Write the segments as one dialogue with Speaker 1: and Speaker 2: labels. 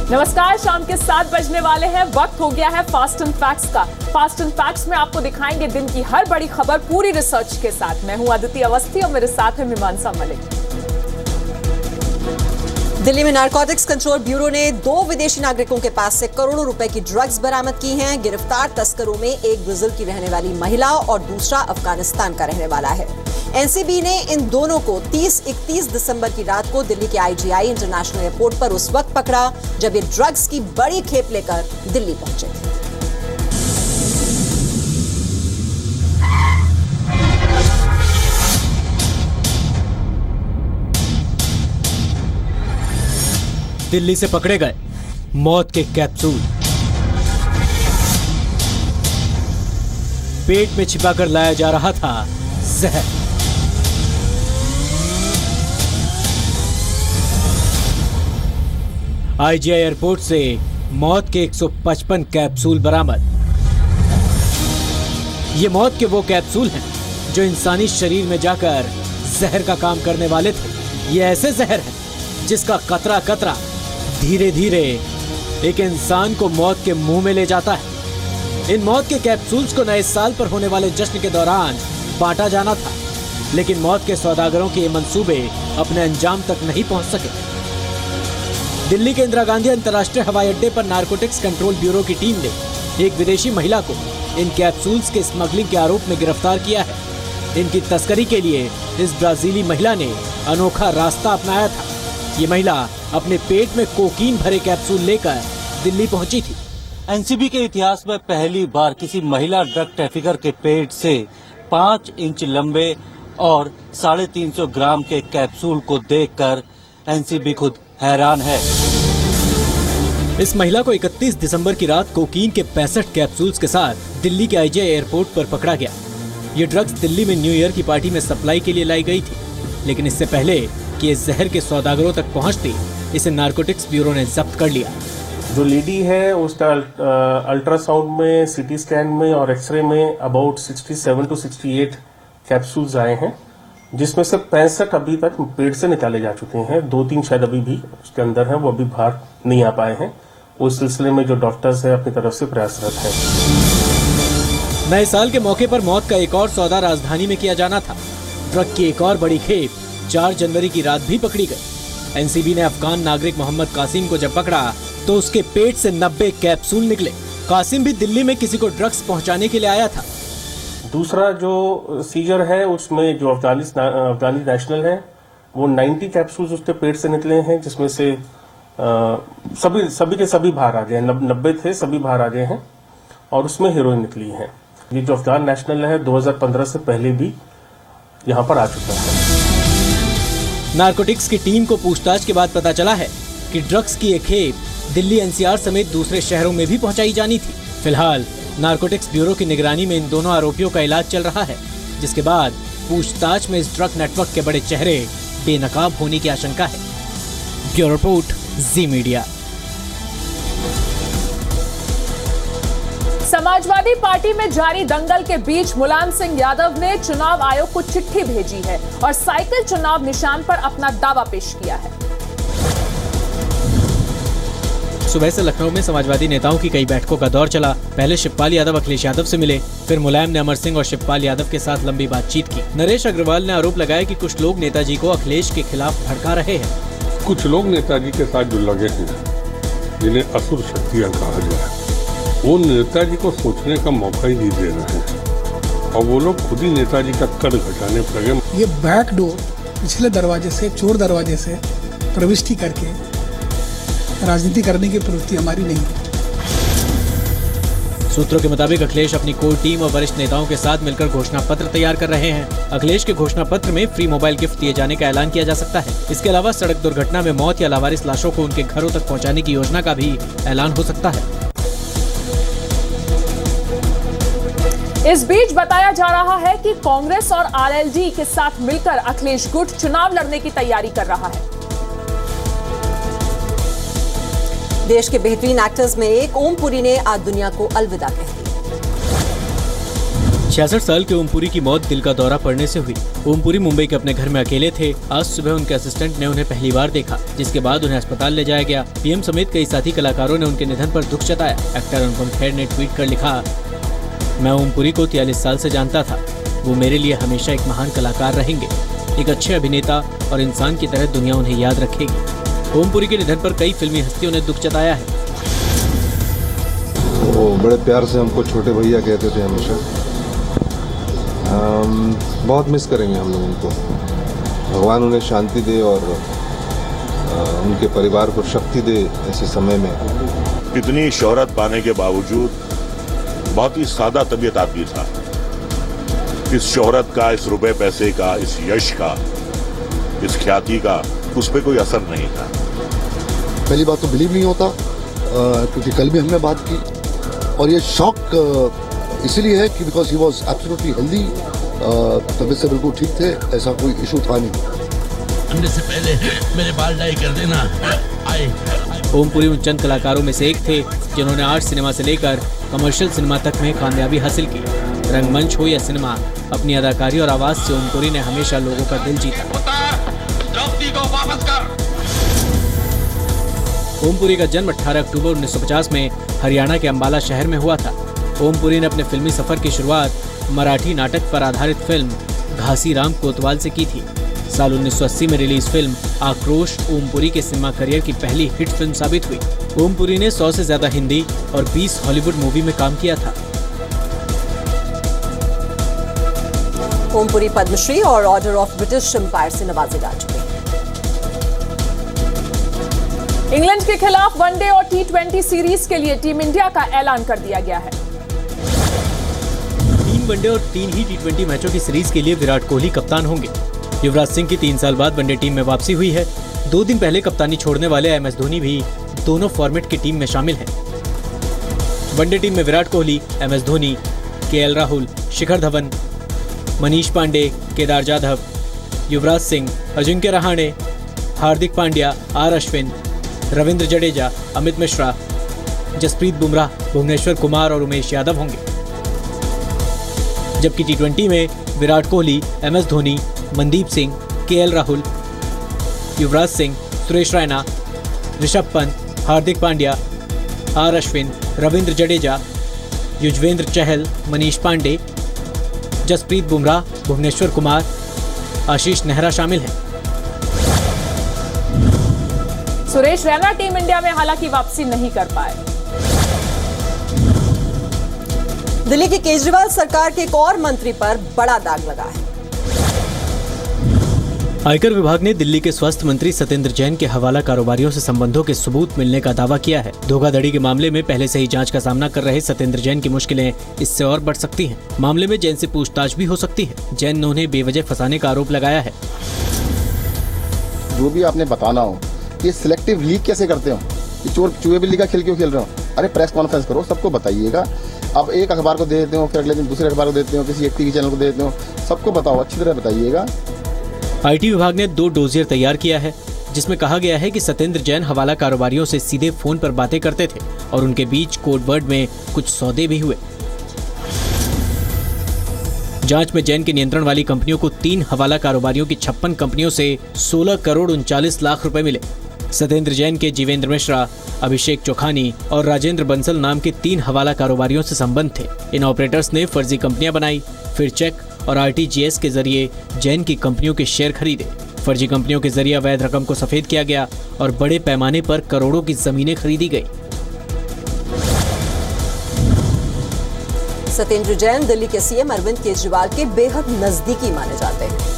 Speaker 1: नमस्कार, शाम के 7 बजने वाले हैं। वक्त हो गया है फास्ट एंड फैक्ट्स का। फास्ट एंड फैक्ट्स में आपको दिखाएंगे दिन की हर बड़ी खबर पूरी रिसर्च के साथ। मैं हूं अदिति अवस्थी और मेरे साथ है मीमांसा मलिक।
Speaker 2: दिल्ली में नारकोटिक्स कंट्रोल ब्यूरो ने 2 विदेशी नागरिकों के पास से करोड़ों रुपए की ड्रग्स बरामद की हैं। गिरफ्तार तस्करों में एक ब्राजील की रहने वाली महिला और दूसरा अफगानिस्तान का रहने वाला है। एनसीबी ने इन दोनों को 30-31 दिसंबर की रात को दिल्ली के आईजीआई इंटरनेशनल एयरपोर्ट पर उस वक्त पकड़ा जब ये ड्रग्स की बड़ी खेप लेकर दिल्ली पहुंचे थे।
Speaker 3: दिल्ली से पकड़े गए मौत के कैप्सूल। पेट में छिपाकर लाया जा रहा था जहर। आईजीआई एयरपोर्ट से मौत के 155 कैप्सूल बरामद। ये मौत के वो कैप्सूल हैं जो इंसानी शरीर में जाकर जहर का काम करने वाले थे। ये ऐसे जहर है जिसका कतरा कतरा धीरे धीरे एक इंसान को मौत के मुंह में ले जाता है। इन मौत के कैप्सूल्स को नए साल पर होने वाले जश्न के दौरान बांटा जाना था, लेकिन मौत के सौदागरों के ये मंसूबे अपने अंजाम तक नहीं पहुंच सके। दिल्ली के इंदिरा गांधी अंतर्राष्ट्रीय हवाई अड्डे पर नारकोटिक्स कंट्रोल ब्यूरो की टीम ने एक विदेशी महिला को इन कैप्सूल्स के स्मगलिंग के आरोप में गिरफ्तार किया है। इनकी तस्करी के लिए इस ब्राजीली महिला ने अनोखा रास्ता अपनाया था। ये महिला अपने पेट में कोकीन भरे कैप्सूल लेकर दिल्ली पहुंची थी।
Speaker 4: एनसीबी के इतिहास में पहली बार किसी महिला ड्रग ट्रैफिकर के पेट से 5 इंच लंबे और 350 ग्राम के कैप्सूल को देखकर एनसीबी खुद हैरान है।
Speaker 3: इस महिला को 31 दिसंबर की रात कोकीन के 65 कैप्सूल्स के साथ दिल्ली के आईजीआई एयरपोर्ट पर पकड़ा गया। ये ड्रग्स दिल्ली में न्यू ईयर की पार्टी में सप्लाई के लिए लाई गई थी, लेकिन इससे पहले कि इस जहर के सौदागरों तक पहुंचती, इसे नारकोटिक्स ब्यूरो ने जब्त कर लिया।
Speaker 5: जो लेडी है उसका अल्ट्रासाउंड में, सीटी स्कैन में और एक्सरे में अबाउट 67 to 68 कैप्सूल्स आए हैं, जिसमें से 65 अभी तक पेट से निकाले जा चुके हैं। 2-3 शायद अभी भी उसके अंदर हैं, वो अभी बाहर नहीं आ पाए हैं। उस सिलसिले में जो डॉक्टर्स हैं अपनी तरफ से प्रयासरत हैं।
Speaker 3: नए साल के मौके पर मौत का एक और सौदा राजधानी में किया जाना था। ड्रग की एक और बड़ी खेप 4 जनवरी की रात भी पकड़ी गई। एनसीबी ने अफगान नागरिक मोहम्मद कासिम को जब पकड़ा तो उसके पेट से 90 कैप्सूल निकले। कासिम भी दिल्ली में किसी को ड्रग्स पहुंचाने के लिए आया था।
Speaker 5: दूसरा जो सीजर है उसमें जो अफगानी नेशनल है वो 90 कैप्सूल्स उसके पेट से निकले हैं, जिसमें से सभी के सभी बाहर आ गए हैं। 90 थे, सभी बाहर आ गए हैं और उसमें हेरोइन निकली है। ये जो अफगान नेशनल है 2015 से पहले भी यहाँ पर आ चुका है।
Speaker 3: नारकोटिक्स की टीम को पूछताछ के बाद पता चला है कि ड्रग्स की एक खेप दिल्ली एनसीआर समेत दूसरे शहरों में भी पहुंचाई जानी थी। फिलहाल नारकोटिक्स ब्यूरो की निगरानी में इन दोनों आरोपियों का इलाज चल रहा है, जिसके बाद पूछताछ में इस ड्रग नेटवर्क के बड़े चेहरे बेनकाब होने की आशंका है। ब्यूरो रिपोर्ट, जी मीडिया।
Speaker 1: समाजवादी पार्टी में जारी दंगल के बीच मुलायम सिंह यादव ने चुनाव आयोग को चिट्ठी भेजी है और साइकिल चुनाव निशान पर अपना दावा पेश किया है।
Speaker 3: सुबह से लखनऊ में समाजवादी नेताओं की कई बैठकों का दौर चला। पहले शिवपाल यादव अखिलेश यादव से मिले, फिर मुलायम ने अमर सिंह और शिवपाल यादव के साथ लंबी बातचीत की। नरेश अग्रवाल ने आरोप लगाया कि कुछ लोग नेताजी को अखिलेश के खिलाफ भड़का रहे हैं।
Speaker 6: कुछ लोग नेताजी के साथ जो लगे हैं, जिन्हें असुर शक्तियां कहा जाए, वो नेताजी को सोचने का मौका ही नहीं दे रहे हैं और वो लोग खुद ही नेताजी का कद घटाने पर लगे।
Speaker 7: ये बैक डोर पिछले दरवाजे से, चोर दरवाजे से प्रविष्टि करके राजनीति करने की प्रवृत्ति हमारी नहीं है।
Speaker 3: सूत्रों के मुताबिक अखिलेश अपनी कोर टीम और वरिष्ठ नेताओं के साथ मिलकर घोषणा पत्र तैयार कर रहे हैं। अखिलेश के घोषणा पत्र में फ्री मोबाइल गिफ्ट दिए जाने का ऐलान किया जा सकता है। इसके अलावा सड़क दुर्घटना में मौत या लावारिस लाशों को उनके घरों तक पहुंचाने की योजना का भी ऐलान हो सकता है।
Speaker 1: इस बीच बताया जा रहा है कि कांग्रेस और आरएलडी के साथ मिलकर अखिलेश गुट चुनाव लड़ने की तैयारी कर रहा है।
Speaker 2: देश के बेहतरीन एक्टर्स में एक ओम पुरी ने आज दुनिया को अलविदा कह दी।
Speaker 3: 66 साल के ओमपुरी की मौत दिल का दौरा पड़ने से हुई। ओमपुरी मुंबई के अपने घर में अकेले थे। आज सुबह उनके असिस्टेंट ने उन्हें पहली बार देखा, जिसके बाद उन्हें अस्पताल ले जाया गया। पीएम समेत कई साथी कलाकारों ने उनके निधन पर दुख जताया। एक्टर अनुपम खेर ने ट्वीट कर लिखा, मैं ओमपुरी को 43 साल से जानता था। वो मेरे लिए हमेशा एक महान कलाकार रहेंगे। एक अच्छे अभिनेता और इंसान की तरह दुनिया उन्हें याद रखेगी। ओमपुरी के निधन पर कई फिल्मी हस्तियों ने दुख जताया है।
Speaker 8: वो बड़े प्यार से हमको छोटे भैया कहते थे हमेशा। बहुत मिस करेंगे हम लोग उनको। भगवान उन्हें शांति दे और उनके परिवार को शक्ति दे ऐसे समय में।
Speaker 9: इतनी शोहरत पाने के बावजूद बहुत ही सादा तबीयत आदमी था। इस शोहरत का, इस रुपए पैसे का, इस यश का, इस ख्याति का उस पर कोई असर नहीं था।
Speaker 10: पहली बात तो बिलीव नहीं होता, क्योंकि कल भी हमने बात की, और ये शॉक इसीलिए है कि because he was absolutely healthy, तबीयत से बिल्कुल ठीक थे, ऐसा कोई इशू था नहीं।
Speaker 11: अंडे से पहले मेरे बाल डाई कर देना।
Speaker 3: ओमपुरी उन चंद कलाकारों में से एक थे जिन्होंने आर्ट सिनेमा से लेकर कमर्शियल सिनेमा तक में कामयाबी हासिल की। रंगमंच हो या सिनेमा, अपनी अदाकारी और आवाज से ओमपुरी ने हमेशा लोगों का दिल जीता। ओमपुरी का जन्म 18 अक्टूबर 1950 में हरियाणा के अंबाला शहर में हुआ था। ओमपुरी ने अपने फिल्मी सफर की शुरुआत मराठी नाटक पर आधारित फिल्म घासीराम कोतवाल से की थी। साल 1980 में रिलीज फिल्म आक्रोश ओमपुरी के सिनेमा करियर की पहली हिट फिल्म साबित हुई। ओमपुरी ने 100 से ज्यादा हिंदी और 20 हॉलीवुड मूवी में काम किया था।
Speaker 2: ओमपुरी पद्मश्री और ऑर्डर ऑफ ब्रिटिश एम्पायर से नवाजे जा चुके हैं।
Speaker 1: इंग्लैंड के खिलाफ वनडे और T20 सीरीज के लिए टीम इंडिया का ऐलान कर दिया गया है।
Speaker 3: 3 वनडे और 3 ही T20 मैचों की सीरीज के लिए विराट कोहली कप्तान होंगे। युवराज सिंह की 3 साल बाद वनडे टीम में वापसी हुई है। 2 दिन पहले कप्तानी छोड़ने वाले MS धोनी भी दोनों फॉर्मेट की टीम में शामिल हैं। वनडे टीम में Virat Kohli, MS Dhoni, KL Rahul, Shikhar Dhawan, Manish Pandey, Kedar Jadhav, Yuvraj Singh, Ajinkya Rahane, Hardik Pandya, R Ashwin, Ravindra Jadeja, Amit Mishra, Jasprit Bumrah, Bhuvneshwar Kumar और उमेश यादव होंगे। जबकि T20 में Virat Kohli, MS Dhoni, Mandeep Singh, KL Rahul, Yuvraj Singh, Suresh Raina, Rishabh Pant, Hardik Pandya, R Ashwin, Ravindra Jadeja, Yuzvendra Chahal, Manish Pandey, Jasprit Bumrah, Bhuvneshwar Kumar, आशीष नेहरा शामिल हैं।
Speaker 1: सुरेश रैना टीम इंडिया में हालांकि वापसी नहीं कर पाए।
Speaker 2: दिल्ली की केजरीवाल सरकार के एक और मंत्री पर बड़ा दाग लगा है।
Speaker 3: आयकर विभाग ने दिल्ली के स्वास्थ्य मंत्री सत्येंद्र जैन के हवाला कारोबारियों से संबंधों के सबूत मिलने का दावा किया है। धोखाधड़ी के मामले में पहले से ही जांच का सामना कर रहे सत्येंद्र जैन की मुश्किलें इससे और बढ़ सकती हैं। मामले में जैन से पूछताछ भी हो सकती है। जैन ने उन्हें बेवजह फंसाने का आरोप लगाया है।
Speaker 10: जो भी आपने बताना हो, ये सिलेक्टिव लीक कैसे करते हो, ये चोर चूहे बिल्ली का खेल क्यों खेल रहे हो? अरे प्रेस कॉन्फ्रेंस करो, सबको बताइएगा। अब एक अखबार को दे देते हो, फिर अगले दिन दूसरे अखबार को देते हो, किसी एक टीवी चैनल को दे देते हो, सबको बताओ, अच्छी तरह बताइएगा।
Speaker 3: IT विभाग ने 2 डोजियर तैयार किया है, जिसमें कहा गया है कि सत्येंद्र जैन हवाला कारोबारियों से सीधे फोन पर बातें करते थे और उनके बीच कोड वर्ड में कुछ सौदे भी हुए। जांच में जैन के नियंत्रण वाली कंपनियों को 3 हवाला कारोबारियों की 56 कंपनियों से 16 करोड़ 39 लाख रुपए मिले। सत्येंद्र जैन के जीवेंद्र मिश्रा, अभिषेक चौखानी और राजेंद्र बंसल नाम के 3 हवाला कारोबारियों से संबंध थे। इन ऑपरेटर्स ने फर्जी कंपनियां बनाई, फिर चेक और RTGS के जरिए जैन की कंपनियों के शेयर खरीदे। फर्जी कंपनियों के जरिए अवैध रकम को सफेद किया गया और बड़े पैमाने पर करोड़ों की जमीनें खरीदी गई।
Speaker 2: सत्येंद्र जैन दिल्ली के CM अरविंद केजरीवाल के बेहद नजदीकी माने जाते हैं।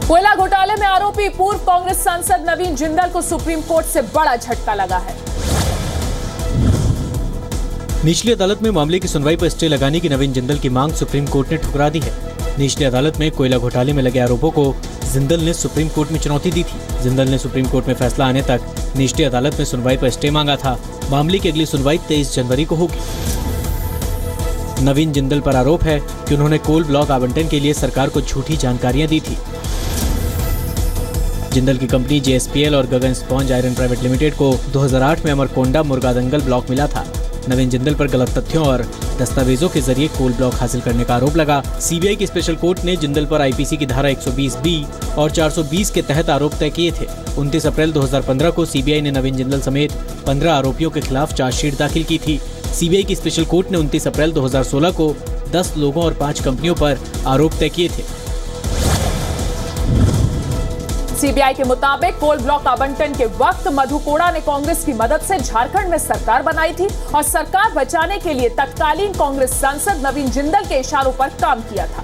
Speaker 1: कोयला घोटाले में आरोपी पूर्व कांग्रेस सांसद नवीन जिंदल को सुप्रीम कोर्ट से बड़ा झटका लगा है।
Speaker 3: निचली अदालत में मामले की सुनवाई पर स्टे लगाने की नवीन जिंदल की मांग सुप्रीम कोर्ट ने ठुकरा दी है। निचली अदालत में कोयला घोटाले में लगे आरोपों को जिंदल ने सुप्रीम कोर्ट में चुनौती दी थी। जिंदल ने सुप्रीम कोर्ट में फैसला आने तक निचली अदालत में सुनवाई पर स्टे मांगा था। मामले की अगली सुनवाई 23 जनवरी को होगी। नवीन जिंदल पर आरोप है कि उन्होंने कोल ब्लॉक आवंटन के लिए सरकार को झूठी जानकारियां दी थी। जिंदल की कंपनी JSPL और गगन स्पॉन्ज आयरन प्राइवेट लिमिटेड को 2008 में अमरकोंडा मुर्गादंगल ब्लॉक मिला था। नवीन जिंदल पर गलत तथ्यों और दस्तावेजों के जरिए कोल ब्लॉक हासिल करने का आरोप लगा। सीबीआई की स्पेशल कोर्ट ने जिंदल पर आईपीसी की धारा 120B और 420 के तहत आरोप तय किए थे। 29 अप्रैल 2015 को सीबीआई ने नवीन जिंदल समेत 15 आरोपियों के खिलाफ चार्जशीट दाखिल की थी। सीबीआई की स्पेशल कोर्ट ने 29 अप्रैल 2016 को 10 लोगों और 5 कंपनियों पर आरोप तय किए थे।
Speaker 1: सीबीआई के मुताबिक कोल ब्लॉक आवंटन के वक्त मधु कोड़ा ने कांग्रेस की मदद से झारखंड में सरकार बनाई थी और सरकार बचाने के लिए तत्कालीन कांग्रेस सांसद नवीन जिंदल के इशारों पर काम किया था।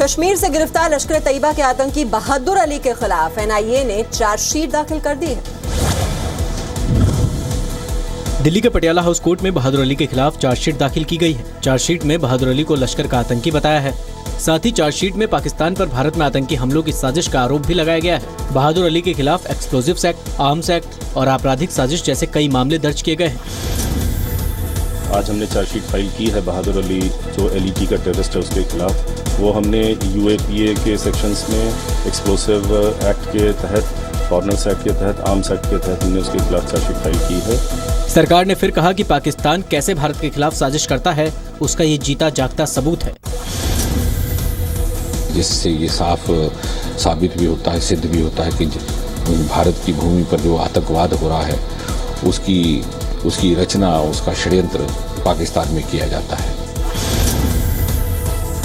Speaker 2: कश्मीर से गिरफ्तार लश्कर तैयबा के आतंकी बहादुर अली के खिलाफ एनआईए ने चार्जशीट दाखिल कर दी है।
Speaker 3: दिल्ली के पटियाला हाउस कोर्ट में बहादुर अली के खिलाफ चार्जशीट दाखिल की गई है। चार्जशीट में बहादुर अली को लश्कर का आतंकी बताया है। साथ ही चार्जशीट में पाकिस्तान पर भारत में आतंकी हमलों की साजिश का आरोप भी लगाया गया है। बहादुर अली के खिलाफ एक्सप्लोजिव्स एक्ट, आर्म्स एक्ट और आपराधिक साजिश जैसे कई मामले दर्ज किए गए हैं।
Speaker 12: आज हमने चार्जशीट फाइल की है बहादुर अली जो एलईटी का टेररिस्ट है उसके खिलाफ। वो हमने यूएपीए के सेक्शंस में एक्सप्लोसिव एक्ट के तहत, फॉरेनर्स एक्ट के तहत, आर्म्स एक्ट के तहत हमने उसके खिलाफ चार्जशीट फाइल की है।
Speaker 3: सरकार ने फिर कहा कि पाकिस्तान कैसे भारत के खिलाफ साजिश करता है उसका ये जीता जागता सबूत है,
Speaker 13: जिससे ये साफ साबित भी होता है, सिद्ध भी होता है कि भारत की भूमि पर जो आतंकवाद हो रहा है उसकी रचना, उसका षड्यंत्र पाकिस्तान में किया जाता है।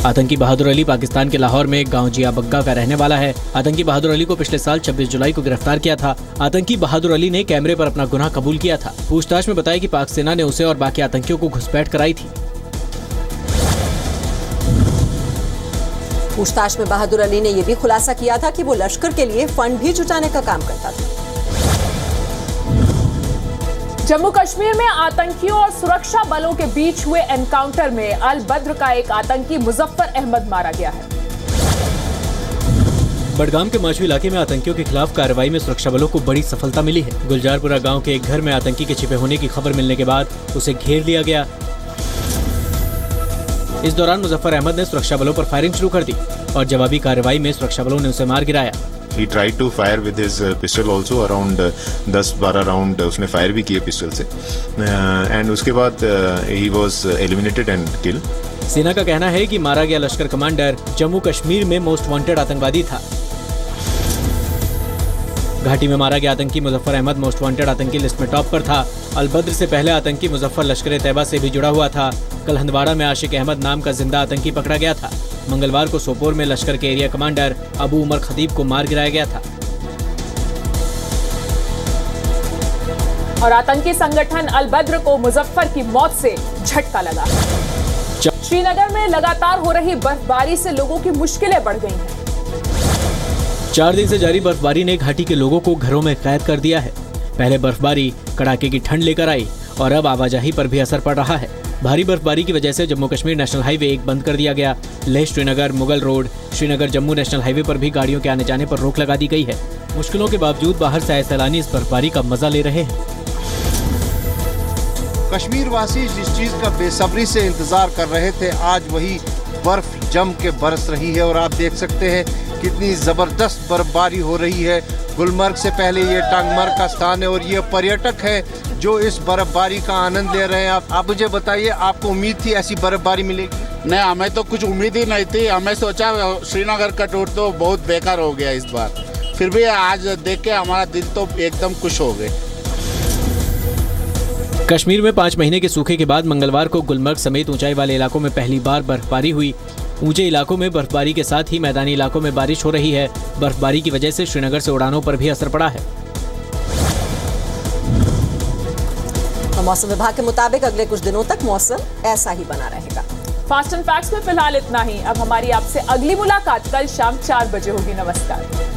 Speaker 3: आतंकी बहादुर अली पाकिस्तान के लाहौर में गांव जिया बग्गा का रहने वाला है। आतंकी बहादुर अली को पिछले साल 26 जुलाई को गिरफ्तार किया था। आतंकी बहादुर अली ने कैमरे पर अपना गुनाह कबूल किया था। पूछताछ में बताया कि पाक सेना ने उसे और बाकी आतंकियों को घुसपैठ कराई थी।
Speaker 2: पूछताछ में बहादुर अली ने यह भी खुलासा किया था कि वो लश्कर के लिए फंड भी जुटाने का काम करता था।
Speaker 1: जम्मू कश्मीर में आतंकियों और सुरक्षा बलों के बीच हुए एनकाउंटर में अल बद्र का एक आतंकी मुजफ्फर अहमद मारा गया है।
Speaker 3: बडगाम के माचवी इलाके में आतंकियों के खिलाफ कार्रवाई में सुरक्षा बलों को बड़ी सफलता मिली है। गुलजारपुरा गांव के एक घर में आतंकी के छिपे होने की खबर मिलने के बाद उसे घेर लिया गया। इस दौरान मुजफ्फर अहमद ने सुरक्षा बलों पर फायरिंग शुरू कर दी और जवाबी कार्रवाई में सुरक्षा बलों ने उसे मार गिराया।
Speaker 14: He tried to fire with his pistol also, around 10-12 round उसने फायर भी किए पिस्टल से, एंड उसके बाद he was eliminated and killed।
Speaker 3: सेना का कहना है कि मारा गया लश्कर कमांडर जम्मू कश्मीर में मोस्ट वांटेड आतंकवादी था। घाटी में मारा गया आतंकी मुजफ्फर अहमद मोस्ट वांटेड आतंकी लिस्ट में टॉप पर था। अलबद्र से पहले आतंकी मुजफ्फर लश्कर तैयबा से भी जुड़ा हुआ था। कल हंदवाड़ा में आशिक अहमद नाम का जिंदा आतंकी पकड़ा गया था। मंगलवार को सोपोर में लश्कर के एरिया कमांडर अबू उमर खतीब को मार गिराया गया था।
Speaker 1: और आतंकी संगठन अल बद्र को मुजफ्फर की मौत से झटका लगा। श्रीनगर में लगातार हो रही बर्फबारी से लोगों की मुश्किलें बढ़ गई हैं।
Speaker 3: 4 दिन से जारी बर्फबारी ने घाटी के लोगों को घरों में कैद कर दिया है। पहले बर्फबारी कड़ाके की ठंड लेकर आई और अब आवाजाही पर भी असर पड़ रहा है। भारी बर्फबारी की वजह से जम्मू कश्मीर नेशनल हाईवे 1 बंद कर दिया गया। Leh Srinagar Mughal road Srinagar Jammu national highway पर भी गाड़ियों के आने जाने पर रोक लगा दी गई है। मुश्किलों के बावजूद बाहर से आए सैलानी इस बर्फबारी का मजा ले रहे हैं।
Speaker 15: कश्मीर वासी जिस चीज का बेसब्री से इंतजार कर रहे थे, आज वही बर्फ जम के बरस रही है और आप देख सकते हैं कितनी जबरदस्त बर्फबारी हो रही है। गुलमर्ग से पहले ये टांगमर्ग का स्थान है और ये पर्यटक है जो इस बर्फबारी का आनंद ले रहे हैं। आप मुझे बताइए, आपको उम्मीद थी ऐसी बर्फबारी मिलेगी?
Speaker 16: नहीं, हमें तो कुछ उम्मीद ही नहीं थी। हमें सोचा श्रीनगर का टूर तो बहुत बेकार हो गया इस बार, फिर भी आज देख के हमारा दिल तो एकदम खुश हो गए।
Speaker 3: कश्मीर में 5 महीने के सूखे के बाद मंगलवार को गुलमर्ग समेत ऊंचाई वाले इलाकों में पहली बार बर्फबारी हुई। ऊंचे इलाकों में बर्फबारी के साथ ही मैदानी इलाकों में बारिश हो रही है। बर्फबारी की वजह से श्रीनगर से उड़ानों पर भी असर पड़ा है।
Speaker 2: मौसम विभाग के मुताबिक अगले कुछ दिनों तक मौसम ऐसा ही बना रहेगा।
Speaker 1: फास्ट एंड फैक्ट्स में फिलहाल इतना ही। अब हमारी आपसे अगली मुलाकात कल शाम 4 बजे होगी। नमस्कार।